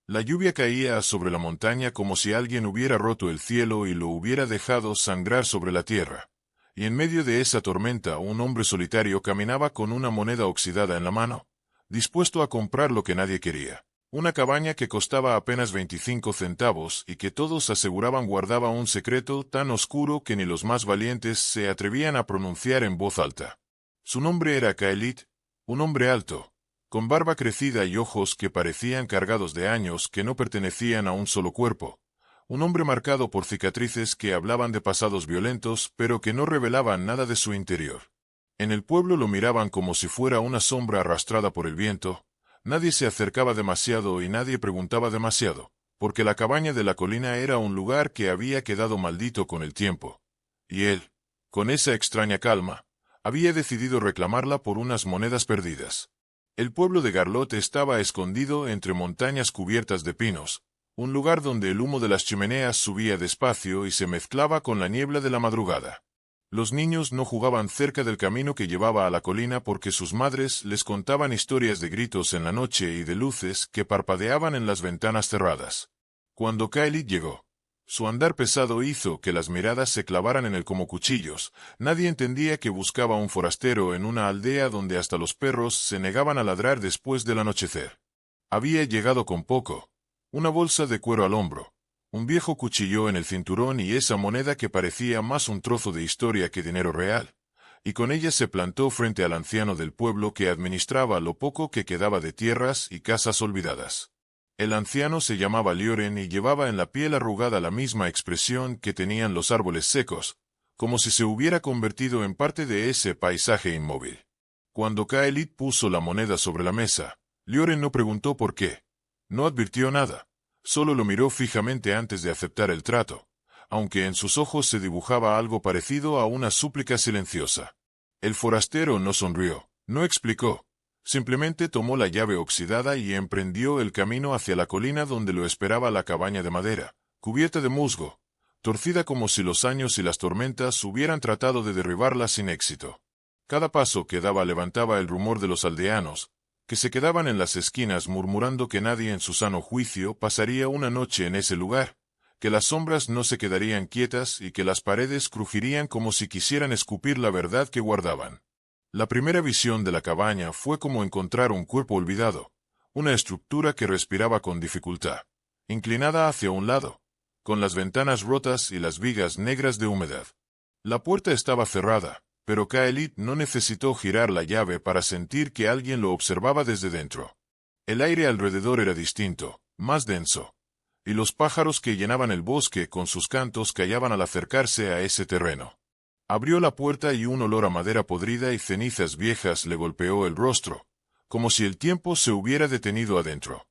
La lluvia caía sobre la montaña como si alguien hubiera roto el cielo y lo hubiera dejado sangrar sobre la tierra. Y en medio de esa tormenta un hombre solitario caminaba con una moneda oxidada en la mano, dispuesto a comprar lo que nadie quería. Una cabaña que costaba apenas 25 centavos y que todos aseguraban guardaba un secreto tan oscuro que ni los más valientes se atrevían a pronunciar en voz alta. Su nombre era Kaelit, un hombre alto, con barba crecida y ojos que parecían cargados de años que no pertenecían a un solo cuerpo. Un hombre marcado por cicatrices que hablaban de pasados violentos pero que no revelaban nada de su interior. En el pueblo lo miraban como si fuera una sombra arrastrada por el viento. Nadie se acercaba demasiado y nadie preguntaba demasiado, porque la cabaña de la colina era un lugar que había quedado maldito con el tiempo. Y él, con esa extraña calma, había decidido reclamarla por unas monedas perdidas. El pueblo de Garlot estaba escondido entre montañas cubiertas de pinos, un lugar donde el humo de las chimeneas subía despacio y se mezclaba con la niebla de la madrugada. Los niños no jugaban cerca del camino que llevaba a la colina porque sus madres les contaban historias de gritos en la noche y de luces que parpadeaban en las ventanas cerradas. Cuando Kaelit llegó, su andar pesado hizo que las miradas se clavaran en él como cuchillos. Nadie entendía que buscaba un forastero en una aldea donde hasta los perros se negaban a ladrar después del anochecer. Había llegado con poco: una bolsa de cuero al hombro, un viejo cuchillo en el cinturón y esa moneda que parecía más un trozo de historia que dinero real, y con ella se plantó frente al anciano del pueblo que administraba lo poco que quedaba de tierras y casas olvidadas. El anciano se llamaba Lioren y llevaba en la piel arrugada la misma expresión que tenían los árboles secos, como si se hubiera convertido en parte de ese paisaje inmóvil. Cuando Kaelit puso la moneda sobre la mesa, Lioren no preguntó por qué. No advirtió nada. Solo lo miró fijamente antes de aceptar el trato, aunque en sus ojos se dibujaba algo parecido a una súplica silenciosa. El forastero no sonrió, no explicó. Simplemente tomó la llave oxidada y emprendió el camino hacia la colina donde lo esperaba la cabaña de madera, cubierta de musgo, torcida como si los años y las tormentas hubieran tratado de derribarla sin éxito. Cada paso que daba levantaba el rumor de los aldeanos, que se quedaban en las esquinas murmurando que nadie en su sano juicio pasaría una noche en ese lugar, que las sombras no se quedarían quietas y que las paredes crujirían como si quisieran escupir la verdad que guardaban. La primera visión de la cabaña fue como encontrar un cuerpo olvidado, una estructura que respiraba con dificultad, inclinada hacia un lado, con las ventanas rotas y las vigas negras de humedad. La puerta estaba cerrada, pero Kaelit no necesitó girar la llave para sentir que alguien lo observaba desde dentro. El aire alrededor era distinto, más denso, y los pájaros que llenaban el bosque con sus cantos callaban al acercarse a ese terreno. Abrió la puerta y un olor a madera podrida y cenizas viejas le golpeó el rostro, como si el tiempo se hubiera detenido adentro.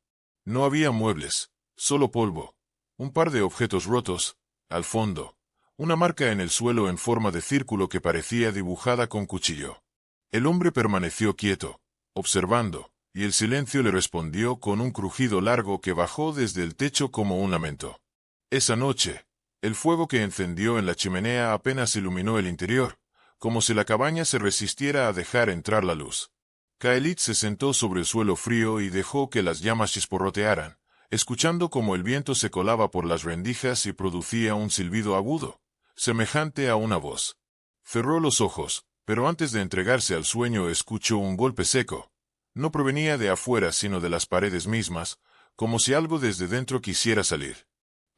No había muebles, solo polvo, un par de objetos rotos, al fondo, una marca en el suelo en forma de círculo que parecía dibujada con cuchillo. El hombre permaneció quieto, observando, y el silencio le respondió con un crujido largo que bajó desde el techo como un lamento. Esa noche, el fuego que encendió en la chimenea apenas iluminó el interior, como si la cabaña se resistiera a dejar entrar la luz. Kaelit se sentó sobre el suelo frío y dejó que las llamas chisporrotearan, escuchando cómo el viento se colaba por las rendijas y producía un silbido agudo, semejante a una voz. Cerró los ojos, pero antes de entregarse al sueño escuchó un golpe seco. No provenía de afuera sino de las paredes mismas, como si algo desde dentro quisiera salir.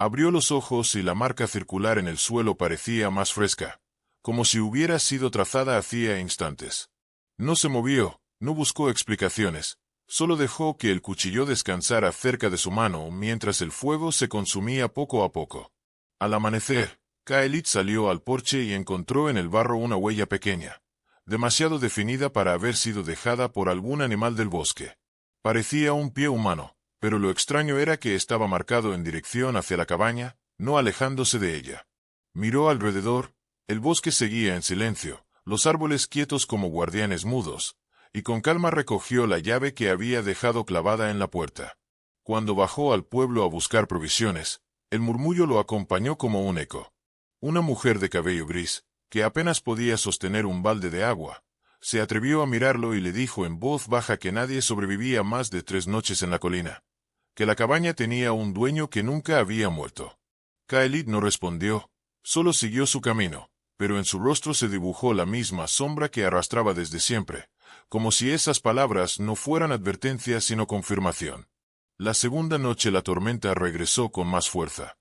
Abrió los ojos y la marca circular en el suelo parecía más fresca, como si hubiera sido trazada hacía instantes. No se movió, no buscó explicaciones, solo dejó que el cuchillo descansara cerca de su mano mientras el fuego se consumía poco a poco. Al amanecer, Kaelit salió al porche y encontró en el barro una huella pequeña, demasiado definida para haber sido dejada por algún animal del bosque. Parecía un pie humano, pero lo extraño era que estaba marcado en dirección hacia la cabaña, no alejándose de ella. Miró alrededor, el bosque seguía en silencio, los árboles quietos como guardianes mudos, y con calma recogió la llave que había dejado clavada en la puerta. Cuando bajó al pueblo a buscar provisiones, el murmullo lo acompañó como un eco. Una mujer de cabello gris, que apenas podía sostener un balde de agua, se atrevió a mirarlo y le dijo en voz baja que nadie sobrevivía más de 3 noches en la colina, que la cabaña tenía un dueño que nunca había muerto. Kaelit no respondió, solo siguió su camino, pero en su rostro se dibujó la misma sombra que arrastraba desde siempre, como si esas palabras no fueran advertencia sino confirmación. La segunda noche la tormenta regresó con más fuerza.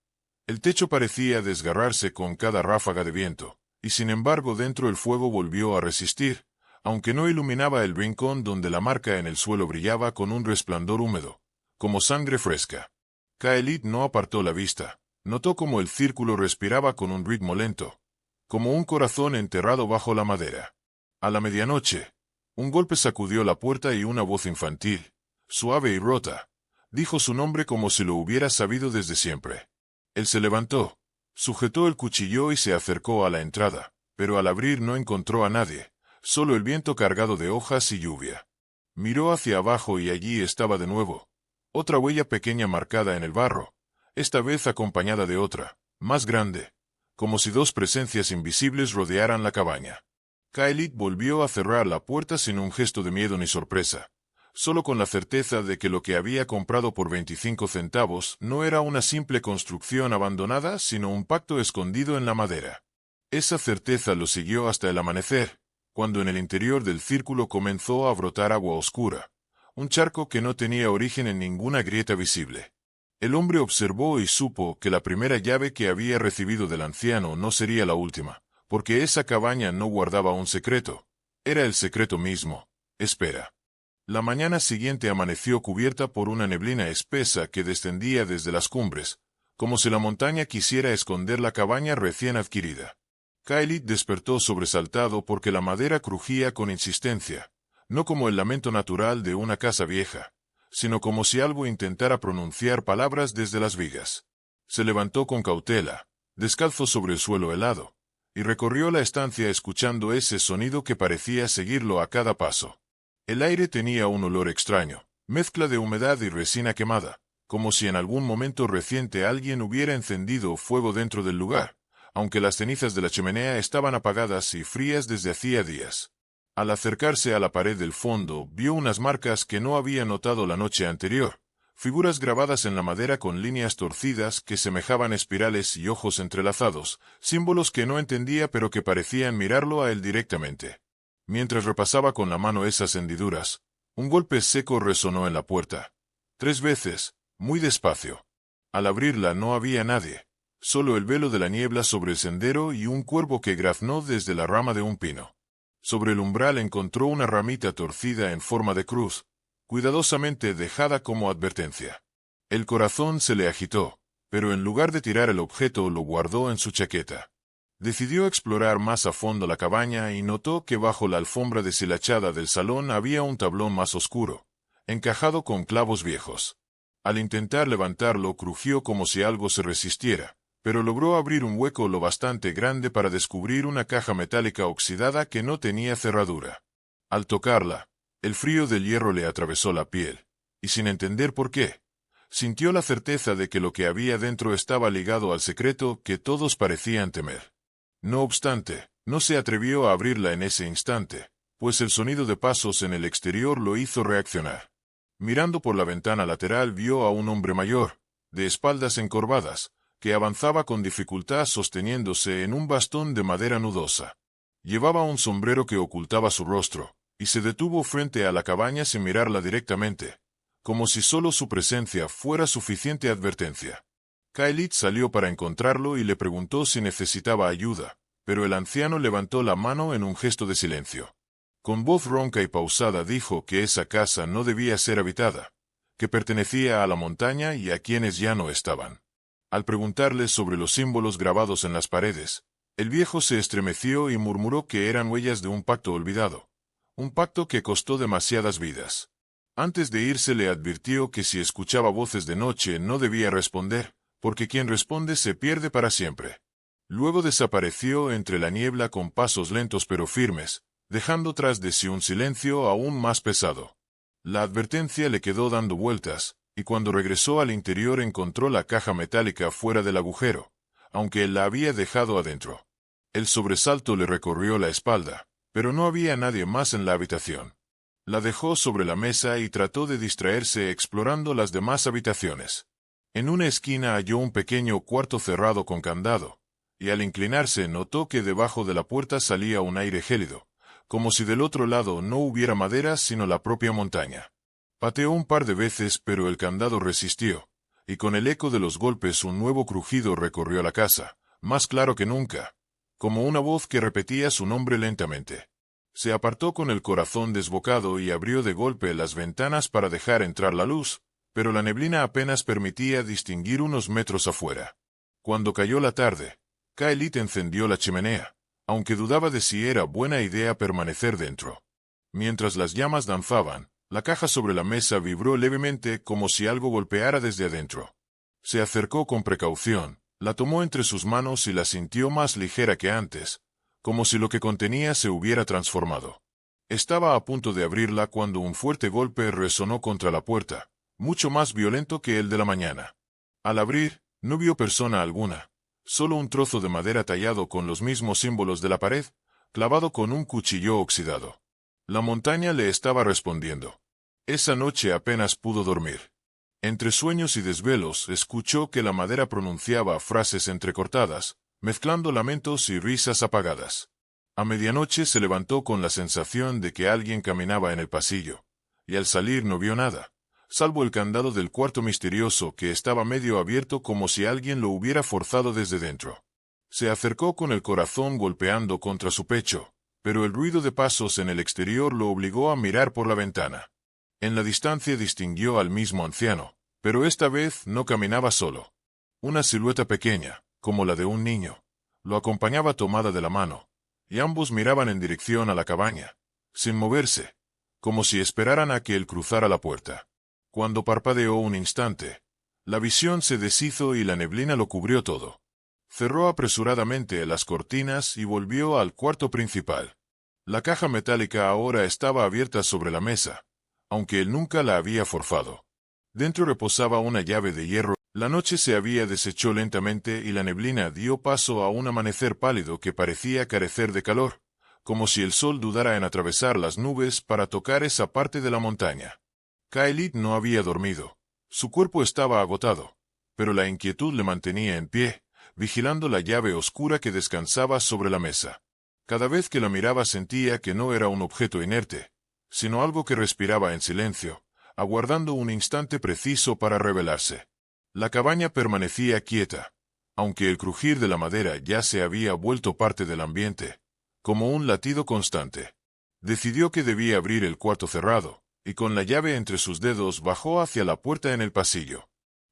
El techo parecía desgarrarse con cada ráfaga de viento, y sin embargo dentro el fuego volvió a resistir, aunque no iluminaba el rincón donde la marca en el suelo brillaba con un resplandor húmedo, como sangre fresca. Kaelit no apartó la vista, notó como el círculo respiraba con un ritmo lento, como un corazón enterrado bajo la madera. A la medianoche, un golpe sacudió la puerta y una voz infantil, suave y rota, dijo su nombre como si lo hubiera sabido desde siempre. Él se levantó, sujetó el cuchillo y se acercó a la entrada, pero al abrir no encontró a nadie, solo el viento cargado de hojas y lluvia. Miró hacia abajo y allí estaba de nuevo, otra huella pequeña marcada en el barro, esta vez acompañada de otra, más grande, como si dos presencias invisibles rodearan la cabaña. Kaelit volvió a cerrar la puerta sin un gesto de miedo ni sorpresa, solo con la certeza de que lo que había comprado por 25 centavos no era una simple construcción abandonada, sino un pacto escondido en la madera. Esa certeza lo siguió hasta el amanecer, cuando en el interior del círculo comenzó a brotar agua oscura, un charco que no tenía origen en ninguna grieta visible. El hombre observó y supo que la primera llave que había recibido del anciano no sería la última, porque esa cabaña no guardaba un secreto. Era el secreto mismo. Espera. La mañana siguiente amaneció cubierta por una neblina espesa que descendía desde las cumbres, como si la montaña quisiera esconder la cabaña recién adquirida. Kaelit despertó sobresaltado porque la madera crujía con insistencia, no como el lamento natural de una casa vieja, sino como si algo intentara pronunciar palabras desde las vigas. Se levantó con cautela, descalzo sobre el suelo helado, y recorrió la estancia escuchando ese sonido que parecía seguirlo a cada paso. El aire tenía un olor extraño, mezcla de humedad y resina quemada, como si en algún momento reciente alguien hubiera encendido fuego dentro del lugar, aunque las cenizas de la chimenea estaban apagadas y frías desde hacía días. Al acercarse a la pared del fondo, vio unas marcas que no había notado la noche anterior, figuras grabadas en la madera con líneas torcidas que semejaban espirales y ojos entrelazados, símbolos que no entendía pero que parecían mirarlo a él directamente. Mientras repasaba con la mano esas hendiduras, un golpe seco resonó en la puerta. 3 veces, muy despacio. Al abrirla no había nadie, solo el velo de la niebla sobre el sendero y un cuervo que graznó desde la rama de un pino. Sobre el umbral encontró una ramita torcida en forma de cruz, cuidadosamente dejada como advertencia. El corazón se le agitó, pero en lugar de tirar el objeto lo guardó en su chaqueta. Decidió explorar más a fondo la cabaña y notó que bajo la alfombra deshilachada del salón había un tablón más oscuro, encajado con clavos viejos. Al intentar levantarlo crujió como si algo se resistiera, pero logró abrir un hueco lo bastante grande para descubrir una caja metálica oxidada que no tenía cerradura. Al tocarla, el frío del hierro le atravesó la piel, y sin entender por qué, sintió la certeza de que lo que había dentro estaba ligado al secreto que todos parecían temer. No obstante, no se atrevió a abrirla en ese instante, pues el sonido de pasos en el exterior lo hizo reaccionar. Mirando por la ventana lateral vio a un hombre mayor, de espaldas encorvadas, que avanzaba con dificultad sosteniéndose en un bastón de madera nudosa. Llevaba un sombrero que ocultaba su rostro, y se detuvo frente a la cabaña sin mirarla directamente, como si solo su presencia fuera suficiente advertencia. Kaelit salió para encontrarlo y le preguntó si necesitaba ayuda, pero el anciano levantó la mano en un gesto de silencio. Con voz ronca y pausada dijo que esa casa no debía ser habitada, que pertenecía a la montaña y a quienes ya no estaban. Al preguntarle sobre los símbolos grabados en las paredes, el viejo se estremeció y murmuró que eran huellas de un pacto olvidado, un pacto que costó demasiadas vidas. Antes de irse le advirtió que si escuchaba voces de noche no debía responder, porque quien responde se pierde para siempre. Luego desapareció entre la niebla con pasos lentos pero firmes, dejando tras de sí un silencio aún más pesado. La advertencia le quedó dando vueltas, y cuando regresó al interior encontró la caja metálica fuera del agujero, aunque él la había dejado adentro. El sobresalto le recorrió la espalda, pero no había nadie más en la habitación. La dejó sobre la mesa y trató de distraerse explorando las demás habitaciones. En una esquina halló un pequeño cuarto cerrado con candado, y al inclinarse notó que debajo de la puerta salía un aire gélido, como si del otro lado no hubiera madera sino la propia montaña. Pateó un par de veces pero el candado resistió, y con el eco de los golpes un nuevo crujido recorrió la casa, más claro que nunca, como una voz que repetía su nombre lentamente. Se apartó con el corazón desbocado y abrió de golpe las ventanas para dejar entrar la luz, pero la neblina apenas permitía distinguir unos metros afuera. Cuando cayó la tarde, Khalid encendió la chimenea, aunque dudaba de si era buena idea permanecer dentro. Mientras las llamas danzaban, la caja sobre la mesa vibró levemente como si algo golpeara desde adentro. Se acercó con precaución, la tomó entre sus manos y la sintió más ligera que antes, como si lo que contenía se hubiera transformado. Estaba a punto de abrirla cuando un fuerte golpe resonó contra la puerta, mucho más violento que el de la mañana. Al abrir, no vio persona alguna, solo un trozo de madera tallado con los mismos símbolos de la pared, clavado con un cuchillo oxidado. La montaña le estaba respondiendo. Esa noche apenas pudo dormir. Entre sueños y desvelos escuchó que la madera pronunciaba frases entrecortadas, mezclando lamentos y risas apagadas. A medianoche se levantó con la sensación de que alguien caminaba en el pasillo, y al salir no vio nada, salvo el candado del cuarto misterioso que estaba medio abierto como si alguien lo hubiera forzado desde dentro. Se acercó con el corazón golpeando contra su pecho, pero el ruido de pasos en el exterior lo obligó a mirar por la ventana. En la distancia distinguió al mismo anciano, pero esta vez no caminaba solo. Una silueta pequeña, como la de un niño, lo acompañaba tomada de la mano, y ambos miraban en dirección a la cabaña, sin moverse, como si esperaran a que él cruzara la puerta. Cuando parpadeó un instante, la visión se deshizo y la neblina lo cubrió todo. Cerró apresuradamente las cortinas y volvió al cuarto principal. La caja metálica ahora estaba abierta sobre la mesa, aunque él nunca la había forzado. Dentro reposaba una llave de hierro. La noche se había deshecho lentamente y la neblina dio paso a un amanecer pálido que parecía carecer de calor, como si el sol dudara en atravesar las nubes para tocar esa parte de la montaña. Khalid no había dormido. Su cuerpo estaba agotado, pero la inquietud le mantenía en pie, vigilando la llave oscura que descansaba sobre la mesa. Cada vez que la miraba sentía que no era un objeto inerte, sino algo que respiraba en silencio, aguardando un instante preciso para revelarse. La cabaña permanecía quieta, aunque el crujir de la madera ya se había vuelto parte del ambiente, como un latido constante. Decidió que debía abrir el cuarto cerrado, y con la llave entre sus dedos bajó hacia la puerta en el pasillo.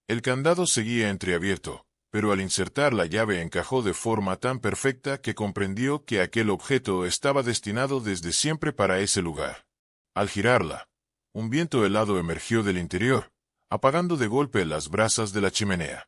El candado seguía entreabierto, pero al insertar la llave encajó de forma tan perfecta que comprendió que aquel objeto estaba destinado desde siempre para ese lugar. Al girarla, un viento helado emergió del interior, apagando de golpe las brasas de la chimenea.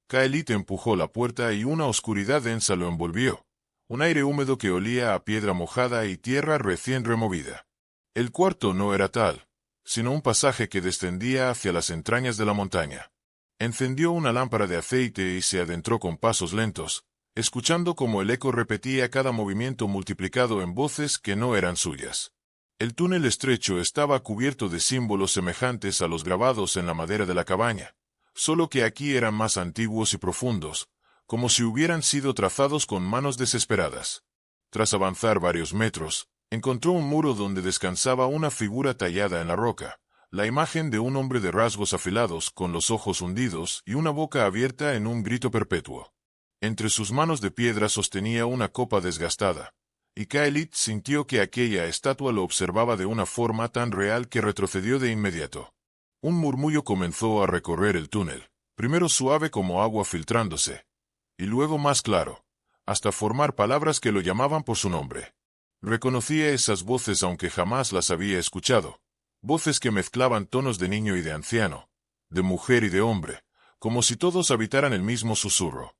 Khalid empujó la puerta y una oscuridad densa lo envolvió, un aire húmedo que olía a piedra mojada y tierra recién removida. El cuarto no era tal, sino un pasaje que descendía hacia las entrañas de la montaña. Encendió una lámpara de aceite y se adentró con pasos lentos, escuchando cómo el eco repetía cada movimiento multiplicado en voces que no eran suyas. El túnel estrecho estaba cubierto de símbolos semejantes a los grabados en la madera de la cabaña, solo que aquí eran más antiguos y profundos, como si hubieran sido trazados con manos desesperadas. Tras avanzar varios metros, encontró un muro donde descansaba una figura tallada en la roca, la imagen de un hombre de rasgos afilados con los ojos hundidos y una boca abierta en un grito perpetuo. Entre sus manos de piedra sostenía una copa desgastada, y Khalid sintió que aquella estatua lo observaba de una forma tan real que retrocedió de inmediato. Un murmullo comenzó a recorrer el túnel, primero suave como agua filtrándose, y luego más claro, hasta formar palabras que lo llamaban por su nombre. Reconocía esas voces aunque jamás las había escuchado, voces que mezclaban tonos de niño y de anciano, de mujer y de hombre, como si todos habitaran el mismo susurro.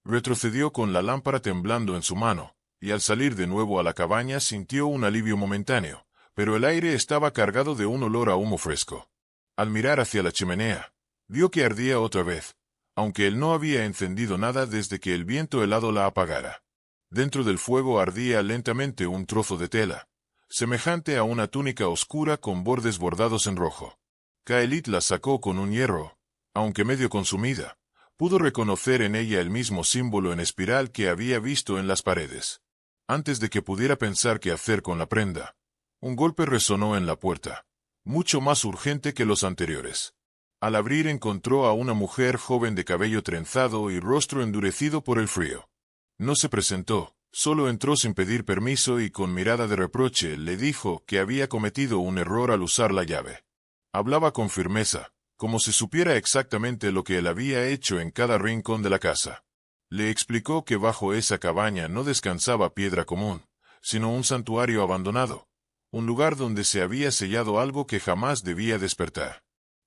Retrocedió con la lámpara temblando en su mano, y al salir de nuevo a la cabaña sintió un alivio momentáneo, pero el aire estaba cargado de un olor a humo fresco. Al mirar hacia la chimenea, vio que ardía otra vez, aunque él no había encendido nada desde que el viento helado la apagara. Dentro del fuego ardía lentamente un trozo de tela, semejante a una túnica oscura con bordes bordados en rojo. Kaelit la sacó con un hierro. Aunque medio consumida, pudo reconocer en ella el mismo símbolo en espiral que había visto en las paredes. Antes de que pudiera pensar qué hacer con la prenda, un golpe resonó en la puerta, mucho más urgente que los anteriores. Al abrir encontró a una mujer joven de cabello trenzado y rostro endurecido por el frío. No se presentó, solo entró sin pedir permiso y con mirada de reproche le dijo que había cometido un error al usar la llave. Hablaba con firmeza, como si supiera exactamente lo que él había hecho en cada rincón de la casa. Le explicó que bajo esa cabaña no descansaba piedra común, sino un santuario abandonado, un lugar donde se había sellado algo que jamás debía despertar.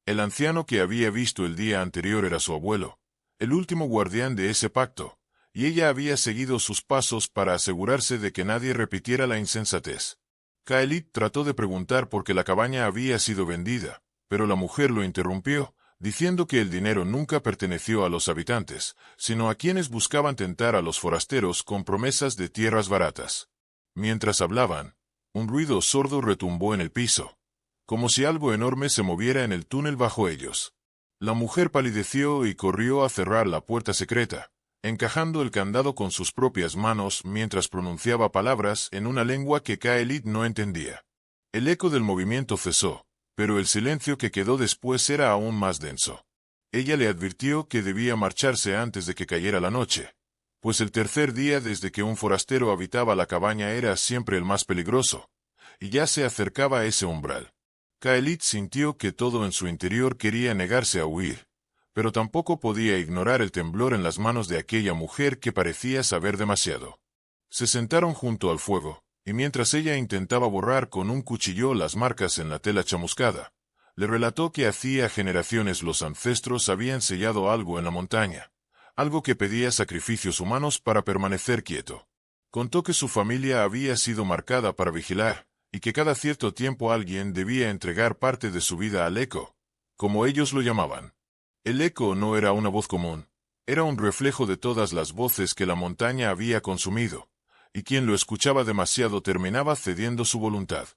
El anciano que había visto el día anterior era su abuelo, el último guardián de ese pacto, y ella había seguido sus pasos para asegurarse de que nadie repitiera la insensatez. Kaelit trató de preguntar por qué la cabaña había sido vendida, pero la mujer lo interrumpió, diciendo que el dinero nunca perteneció a los habitantes, sino a quienes buscaban tentar a los forasteros con promesas de tierras baratas. Mientras hablaban, un ruido sordo retumbó en el piso, como si algo enorme se moviera en el túnel bajo ellos. La mujer palideció y corrió a cerrar la puerta secreta, encajando el candado con sus propias manos mientras pronunciaba palabras en una lengua que Kaelit no entendía. El eco del movimiento cesó, pero el silencio que quedó después era aún más denso. Ella le advirtió que debía marcharse antes de que cayera la noche, pues el tercer día desde que un forastero habitaba la cabaña era siempre el más peligroso, y ya se acercaba a ese umbral. Kaelit sintió que todo en su interior quería negarse a huir, pero tampoco podía ignorar el temblor en las manos de aquella mujer que parecía saber demasiado. Se sentaron junto al fuego, y mientras ella intentaba borrar con un cuchillo las marcas en la tela chamuscada, le relató que hacía generaciones los ancestros habían sellado algo en la montaña, algo que pedía sacrificios humanos para permanecer quieto. Contó que su familia había sido marcada para vigilar, y que cada cierto tiempo alguien debía entregar parte de su vida al eco, como ellos lo llamaban. El eco no era una voz común, era un reflejo de todas las voces que la montaña había consumido, y quien lo escuchaba demasiado terminaba cediendo su voluntad.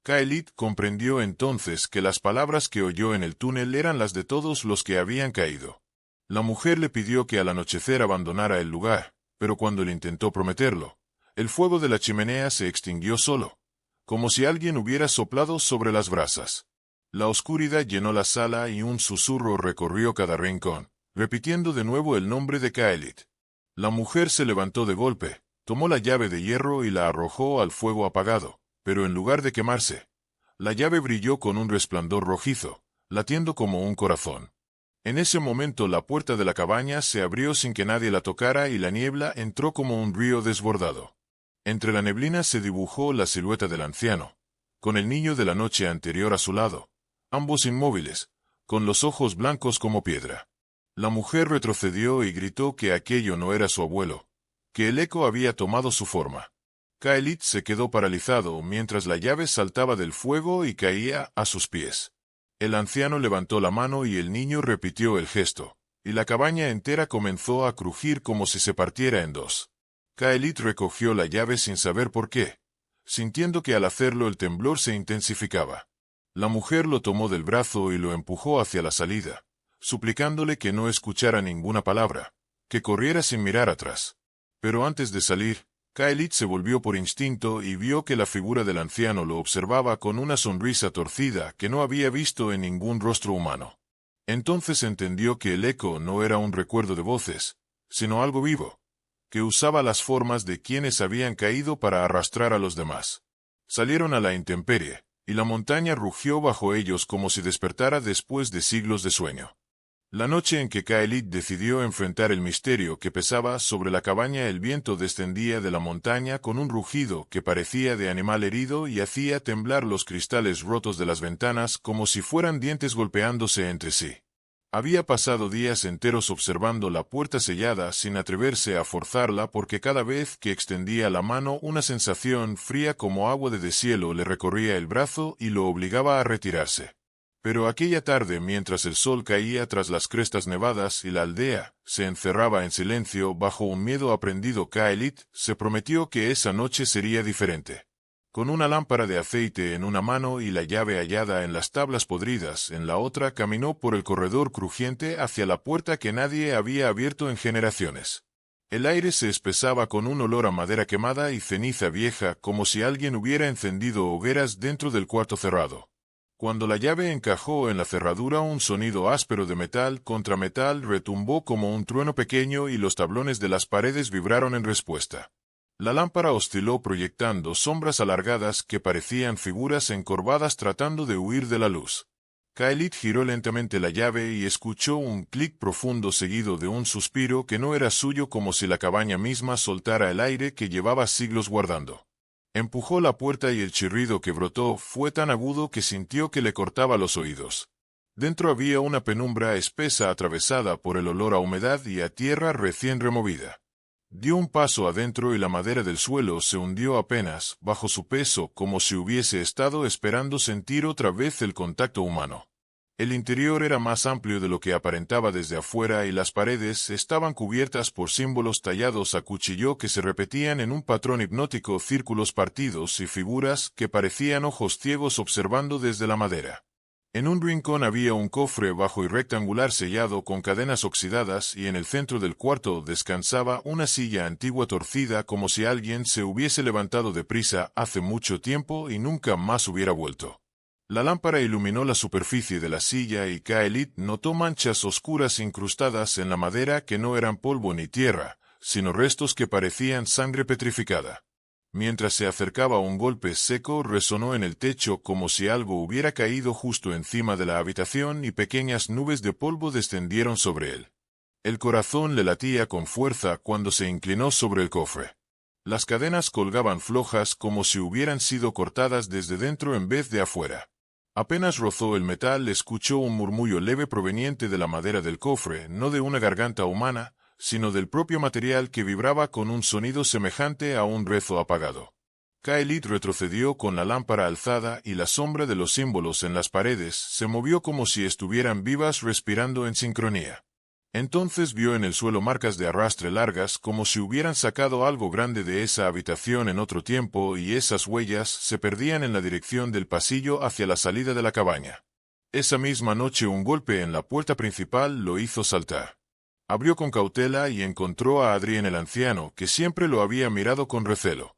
Kaelit comprendió entonces que las palabras que oyó en el túnel eran las de todos los que habían caído. La mujer le pidió que al anochecer abandonara el lugar, pero cuando él intentó prometerlo, el fuego de la chimenea se extinguió solo, como si alguien hubiera soplado sobre las brasas. La oscuridad llenó la sala y un susurro recorrió cada rincón, repitiendo de nuevo el nombre de Kaelit. La mujer se levantó de golpe, tomó la llave de hierro y la arrojó al fuego apagado, pero en lugar de quemarse, la llave brilló con un resplandor rojizo, latiendo como un corazón. En ese momento la puerta de la cabaña se abrió sin que nadie la tocara y la niebla entró como un río desbordado. Entre la neblina se dibujó la silueta del anciano, con el niño de la noche anterior a su lado, ambos inmóviles, con los ojos blancos como piedra. La mujer retrocedió y gritó que aquello no era su abuelo, que el eco había tomado su forma. Kaelit se quedó paralizado mientras la llave saltaba del fuego y caía a sus pies. El anciano levantó la mano y el niño repitió el gesto, y la cabaña entera comenzó a crujir como si se partiera en dos. Kaelit recogió la llave sin saber por qué, sintiendo que al hacerlo el temblor se intensificaba. La mujer lo tomó del brazo y lo empujó hacia la salida, suplicándole que no escuchara ninguna palabra, que corriera sin mirar atrás. Pero antes de salir, Kaelit se volvió por instinto y vio que la figura del anciano lo observaba con una sonrisa torcida que no había visto en ningún rostro humano. Entonces entendió que el eco no era un recuerdo de voces, sino algo vivo, que usaba las formas de quienes habían caído para arrastrar a los demás. Salieron a la intemperie, y la montaña rugió bajo ellos como si despertara después de siglos de sueño. La noche en que Kaelit decidió enfrentar el misterio que pesaba sobre la cabaña, el viento descendía de la montaña con un rugido que parecía de animal herido y hacía temblar los cristales rotos de las ventanas como si fueran dientes golpeándose entre sí. Había pasado días enteros observando la puerta sellada sin atreverse a forzarla porque cada vez que extendía la mano una sensación fría como agua de deshielo le recorría el brazo y lo obligaba a retirarse. Pero aquella tarde, mientras el sol caía tras las crestas nevadas y la aldea se encerraba en silencio bajo un miedo aprendido, Kaelit se prometió que esa noche sería diferente. Con una lámpara de aceite en una mano y la llave hallada en las tablas podridas en la otra, caminó por el corredor crujiente hacia la puerta que nadie había abierto en generaciones. El aire se espesaba con un olor a madera quemada y ceniza vieja, como si alguien hubiera encendido hogueras dentro del cuarto cerrado. Cuando la llave encajó en la cerradura, un sonido áspero de metal contra metal retumbó como un trueno pequeño y los tablones de las paredes vibraron en respuesta. La lámpara osciló proyectando sombras alargadas que parecían figuras encorvadas tratando de huir de la luz. Kaelit giró lentamente la llave y escuchó un clic profundo seguido de un suspiro que no era suyo, como si la cabaña misma soltara el aire que llevaba siglos guardando. Empujó la puerta y el chirrido que brotó fue tan agudo que sintió que le cortaba los oídos. Dentro había una penumbra espesa atravesada por el olor a humedad y a tierra recién removida. Dio un paso adentro y la madera del suelo se hundió apenas bajo su peso, como si hubiese estado esperando sentir otra vez el contacto humano. El interior era más amplio de lo que aparentaba desde afuera y las paredes estaban cubiertas por símbolos tallados a cuchillo que se repetían en un patrón hipnótico, círculos partidos y figuras que parecían ojos ciegos observando desde la madera. En un rincón había un cofre bajo y rectangular sellado con cadenas oxidadas y en el centro del cuarto descansaba una silla antigua torcida, como si alguien se hubiese levantado deprisa hace mucho tiempo y nunca más hubiera vuelto. La lámpara iluminó la superficie de la silla y Kaelit notó manchas oscuras incrustadas en la madera que no eran polvo ni tierra, sino restos que parecían sangre petrificada. Mientras se acercaba, un golpe seco resonó en el techo como si algo hubiera caído justo encima de la habitación y pequeñas nubes de polvo descendieron sobre él. El corazón le latía con fuerza cuando se inclinó sobre el cofre. Las cadenas colgaban flojas como si hubieran sido cortadas desde dentro en vez de afuera. Apenas rozó el metal, escuchó un murmullo leve proveniente de la madera del cofre, no de una garganta humana, sino del propio material que vibraba con un sonido semejante a un rezo apagado. Kaelit retrocedió con la lámpara alzada y la sombra de los símbolos en las paredes se movió como si estuvieran vivas, respirando en sincronía. Entonces vio en el suelo marcas de arrastre largas, como si hubieran sacado algo grande de esa habitación en otro tiempo, y esas huellas se perdían en la dirección del pasillo hacia la salida de la cabaña. Esa misma noche un golpe en la puerta principal lo hizo saltar. Abrió con cautela y encontró a Adrien el anciano, que siempre lo había mirado con recelo.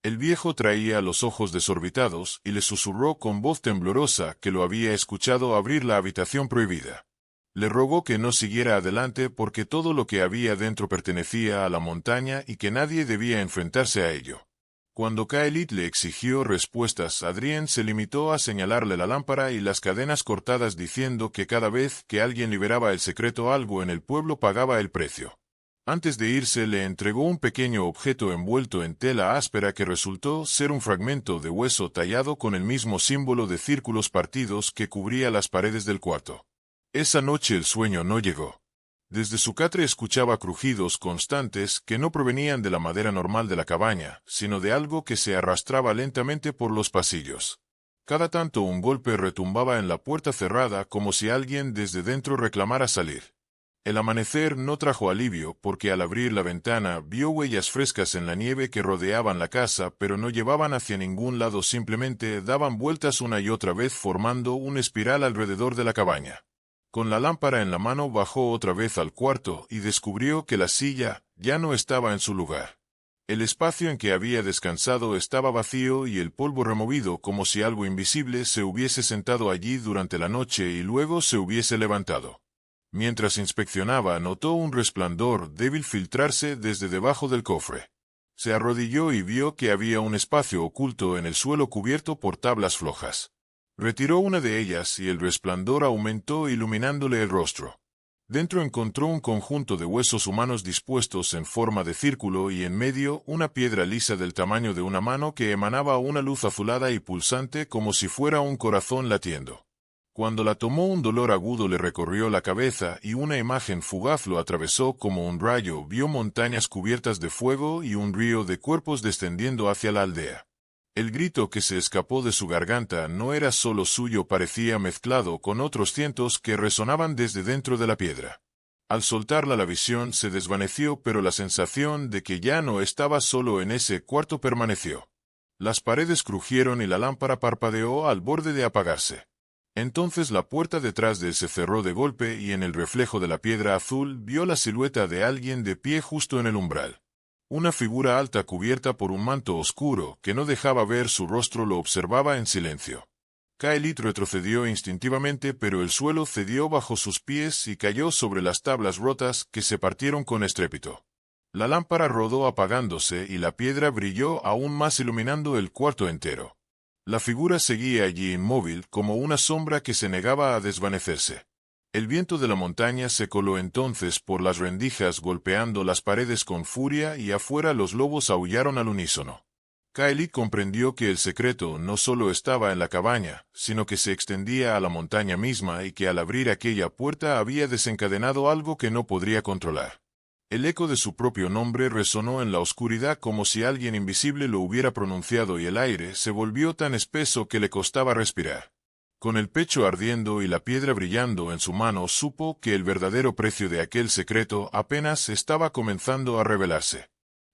El viejo traía los ojos desorbitados y le susurró con voz temblorosa que lo había escuchado abrir la habitación prohibida. Le rogó que no siguiera adelante porque todo lo que había dentro pertenecía a la montaña y que nadie debía enfrentarse a ello. Cuando Kaelit le exigió respuestas, Adrien se limitó a señalarle la lámpara y las cadenas cortadas, diciendo que cada vez que alguien liberaba el secreto, algo en el pueblo pagaba el precio. Antes de irse, le entregó un pequeño objeto envuelto en tela áspera que resultó ser un fragmento de hueso tallado con el mismo símbolo de círculos partidos que cubría las paredes del cuarto. Esa noche el sueño no llegó. Desde su catre escuchaba crujidos constantes que no provenían de la madera normal de la cabaña, sino de algo que se arrastraba lentamente por los pasillos. Cada tanto un golpe retumbaba en la puerta cerrada, como si alguien desde dentro reclamara salir. El amanecer no trajo alivio, porque al abrir la ventana vio huellas frescas en la nieve que rodeaban la casa, pero no llevaban hacia ningún lado, simplemente daban vueltas una y otra vez formando una espiral alrededor de la cabaña. Con la lámpara en la mano bajó otra vez al cuarto y descubrió que la silla ya no estaba en su lugar. El espacio en que había descansado estaba vacío y el polvo removido, como si algo invisible se hubiese sentado allí durante la noche y luego se hubiese levantado. Mientras inspeccionaba, notó un resplandor débil filtrarse desde debajo del cofre. Se arrodilló y vio que había un espacio oculto en el suelo cubierto por tablas flojas. Retiró una de ellas y el resplandor aumentó, iluminándole el rostro. Dentro encontró un conjunto de huesos humanos dispuestos en forma de círculo y en medio una piedra lisa del tamaño de una mano que emanaba una luz azulada y pulsante como si fuera un corazón latiendo. Cuando la tomó, un dolor agudo le recorrió la cabeza y una imagen fugaz lo atravesó como un rayo. Vio montañas cubiertas de fuego y un río de cuerpos descendiendo hacia la aldea. El grito que se escapó de su garganta no era solo suyo, parecía mezclado con otros cientos que resonaban desde dentro de la piedra. Al soltarla, la visión se desvaneció, pero la sensación de que ya no estaba solo en ese cuarto permaneció. Las paredes crujieron y la lámpara parpadeó al borde de apagarse. Entonces la puerta detrás de él se cerró de golpe y en el reflejo de la piedra azul vio la silueta de alguien de pie justo en el umbral. Una figura alta cubierta por un manto oscuro que no dejaba ver su rostro lo observaba en silencio. Kaelit retrocedió instintivamente, pero el suelo cedió bajo sus pies y cayó sobre las tablas rotas que se partieron con estrépito. La lámpara rodó apagándose y la piedra brilló aún más iluminando el cuarto entero. La figura seguía allí inmóvil como una sombra que se negaba a desvanecerse. El viento de la montaña se coló entonces por las rendijas golpeando las paredes con furia y afuera los lobos aullaron al unísono. Kaelit comprendió que el secreto no solo estaba en la cabaña, sino que se extendía a la montaña misma y que al abrir aquella puerta había desencadenado algo que no podría controlar. El eco de su propio nombre resonó en la oscuridad como si alguien invisible lo hubiera pronunciado y el aire se volvió tan espeso que le costaba respirar. Con el pecho ardiendo y la piedra brillando en su mano supo que el verdadero precio de aquel secreto apenas estaba comenzando a revelarse.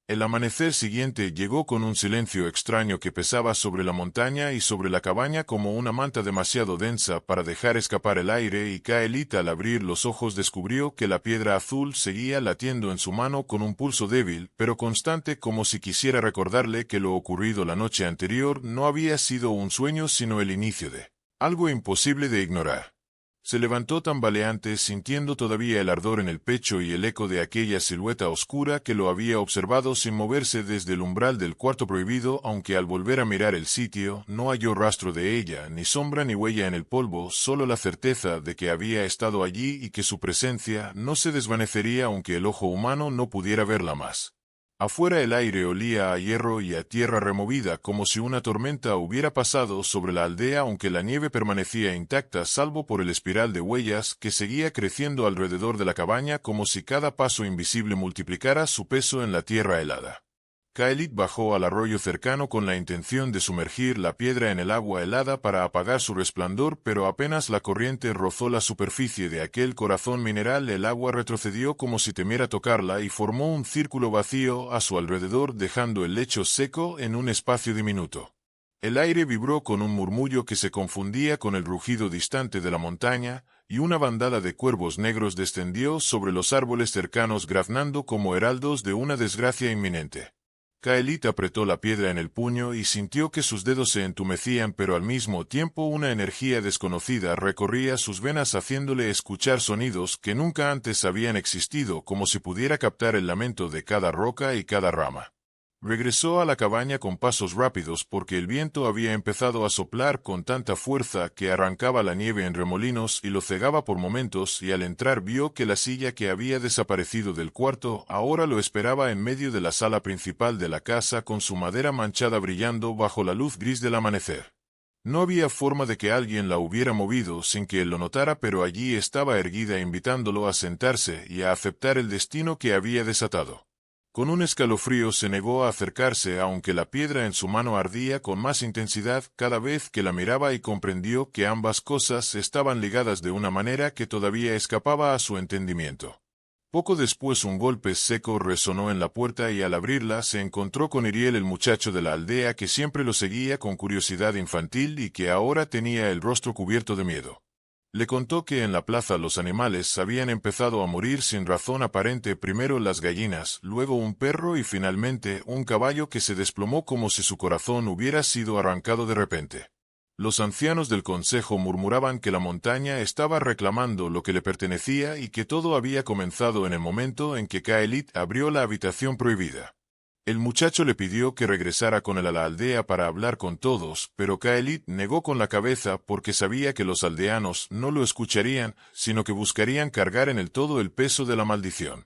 El amanecer siguiente llegó con un silencio extraño que pesaba sobre la montaña y sobre la cabaña como una manta demasiado densa para dejar escapar el aire y Kaelit al abrir los ojos descubrió que la piedra azul seguía latiendo en su mano con un pulso débil pero constante como si quisiera recordarle que lo ocurrido la noche anterior no había sido un sueño sino el inicio de algo imposible de ignorar. Se levantó tambaleante sintiendo todavía el ardor en el pecho y el eco de aquella silueta oscura que lo había observado sin moverse desde el umbral del cuarto prohibido, aunque al volver a mirar el sitio no halló rastro de ella, ni sombra ni huella en el polvo, solo la certeza de que había estado allí y que su presencia no se desvanecería aunque el ojo humano no pudiera verla más. Afuera el aire olía a hierro y a tierra removida como si una tormenta hubiera pasado sobre la aldea aunque la nieve permanecía intacta salvo por el espiral de huellas que seguía creciendo alrededor de la cabaña como si cada paso invisible multiplicara su peso en la tierra helada. Kaelit bajó al arroyo cercano con la intención de sumergir la piedra en el agua helada para apagar su resplandor, pero apenas la corriente rozó la superficie de aquel corazón mineral, el agua retrocedió como si temiera tocarla y formó un círculo vacío a su alrededor, dejando el lecho seco en un espacio diminuto. El aire vibró con un murmullo que se confundía con el rugido distante de la montaña, y una bandada de cuervos negros descendió sobre los árboles cercanos graznando como heraldos de una desgracia inminente. Kaelit apretó la piedra en el puño y sintió que sus dedos se entumecían, pero al mismo tiempo una energía desconocida recorría sus venas haciéndole escuchar sonidos que nunca antes habían existido, como si pudiera captar el lamento de cada roca y cada rama. Regresó a la cabaña con pasos rápidos porque el viento había empezado a soplar con tanta fuerza que arrancaba la nieve en remolinos y lo cegaba por momentos, y al entrar vio que la silla que había desaparecido del cuarto ahora lo esperaba en medio de la sala principal de la casa con su madera manchada brillando bajo la luz gris del amanecer. No había forma de que alguien la hubiera movido sin que él lo notara, pero allí estaba erguida invitándolo a sentarse y a aceptar el destino que había desatado. Con un escalofrío se negó a acercarse aunque la piedra en su mano ardía con más intensidad cada vez que la miraba y comprendió que ambas cosas estaban ligadas de una manera que todavía escapaba a su entendimiento. Poco después un golpe seco resonó en la puerta y al abrirla se encontró con Iriel, el muchacho de la aldea que siempre lo seguía con curiosidad infantil y que ahora tenía el rostro cubierto de miedo. Le contó que en la plaza los animales habían empezado a morir sin razón aparente, primero las gallinas, luego un perro y finalmente un caballo que se desplomó como si su corazón hubiera sido arrancado de repente. Los ancianos del consejo murmuraban que la montaña estaba reclamando lo que le pertenecía y que todo había comenzado en el momento en que Kaelit abrió la habitación prohibida. El muchacho le pidió que regresara con él a la aldea para hablar con todos, pero Kaelit negó con la cabeza porque sabía que los aldeanos no lo escucharían, sino que buscarían cargar en él todo el peso de la maldición.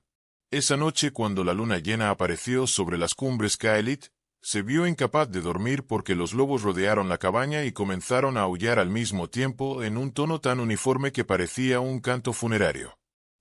Esa noche, cuando la luna llena apareció sobre las cumbres, Kaelit se vio incapaz de dormir porque los lobos rodearon la cabaña y comenzaron a aullar al mismo tiempo en un tono tan uniforme que parecía un canto funerario.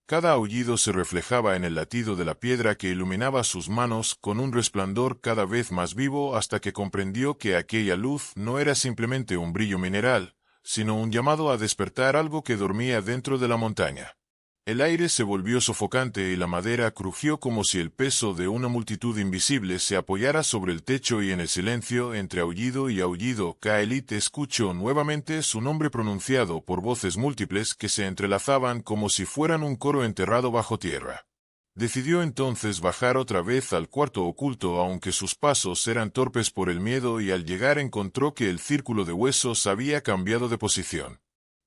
Cada aullido se reflejaba en el latido de la piedra que iluminaba sus manos con un resplandor cada vez más vivo hasta que comprendió que aquella luz no era simplemente un brillo mineral, sino un llamado a despertar algo que dormía dentro de la montaña. El aire se volvió sofocante y la madera crujió como si el peso de una multitud invisible se apoyara sobre el techo, y en el silencio, entre aullido y aullido, Kaelit escuchó nuevamente su nombre pronunciado por voces múltiples que se entrelazaban como si fueran un coro enterrado bajo tierra. Decidió entonces bajar otra vez al cuarto oculto, aunque sus pasos eran torpes por el miedo, y al llegar encontró que el círculo de huesos había cambiado de posición.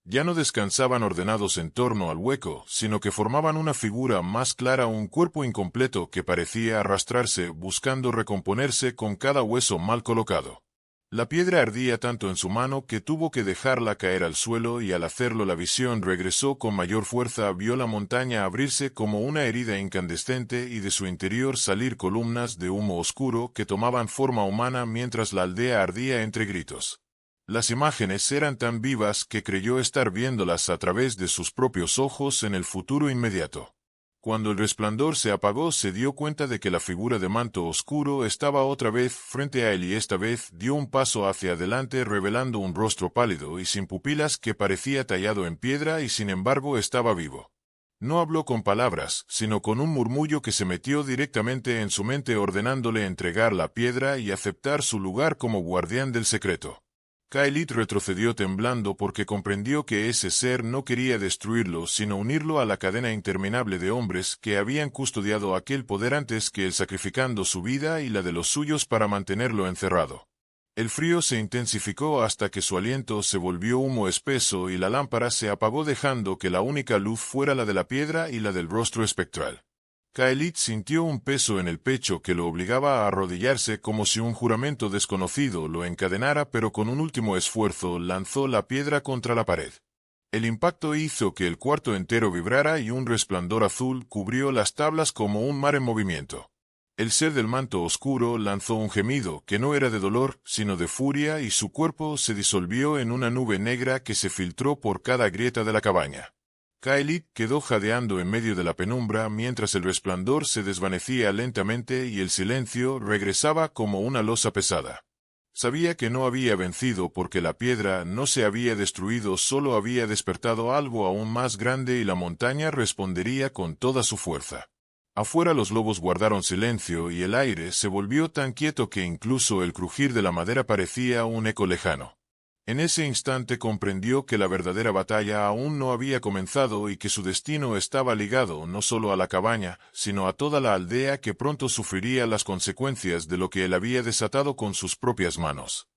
Ya no descansaban ordenados en torno al hueco, sino que formaban una figura más clara, un cuerpo incompleto que parecía arrastrarse buscando recomponerse con cada hueso mal colocado. La piedra ardía tanto en su mano que tuvo que dejarla caer al suelo, y al hacerlo la visión regresó con mayor fuerza. Vio la montaña abrirse como una herida incandescente y de su interior salir columnas de humo oscuro que tomaban forma humana mientras la aldea ardía entre gritos. Las imágenes eran tan vivas que creyó estar viéndolas a través de sus propios ojos en el futuro inmediato. Cuando el resplandor se apagó, se dio cuenta de que la figura de manto oscuro estaba otra vez frente a él, y esta vez dio un paso hacia adelante revelando un rostro pálido y sin pupilas que parecía tallado en piedra, y sin embargo estaba vivo. No habló con palabras, sino con un murmullo que se metió directamente en su mente, ordenándole entregar la piedra y aceptar su lugar como guardián del secreto. Kaelit retrocedió temblando porque comprendió que ese ser no quería destruirlo, sino unirlo a la cadena interminable de hombres que habían custodiado aquel poder antes que él, sacrificando su vida y la de los suyos para mantenerlo encerrado. El frío se intensificó hasta que su aliento se volvió humo espeso y la lámpara se apagó, dejando que la única luz fuera la de la piedra y la del rostro espectral. Kaelit sintió un peso en el pecho que lo obligaba a arrodillarse, como si un juramento desconocido lo encadenara, pero con un último esfuerzo lanzó la piedra contra la pared. El impacto hizo que el cuarto entero vibrara y un resplandor azul cubrió las tablas como un mar en movimiento. El ser del manto oscuro lanzó un gemido que no era de dolor, sino de furia, y su cuerpo se disolvió en una nube negra que se filtró por cada grieta de la cabaña. Kaelit quedó jadeando en medio de la penumbra mientras el resplandor se desvanecía lentamente y el silencio regresaba como una losa pesada. Sabía que no había vencido porque la piedra no se había destruido, solo había despertado algo aún más grande, y la montaña respondería con toda su fuerza. Afuera los lobos guardaron silencio y el aire se volvió tan quieto que incluso el crujir de la madera parecía un eco lejano. En ese instante comprendió que la verdadera batalla aún no había comenzado y que su destino estaba ligado no solo a la cabaña, sino a toda la aldea, que pronto sufriría las consecuencias de lo que él había desatado con sus propias manos.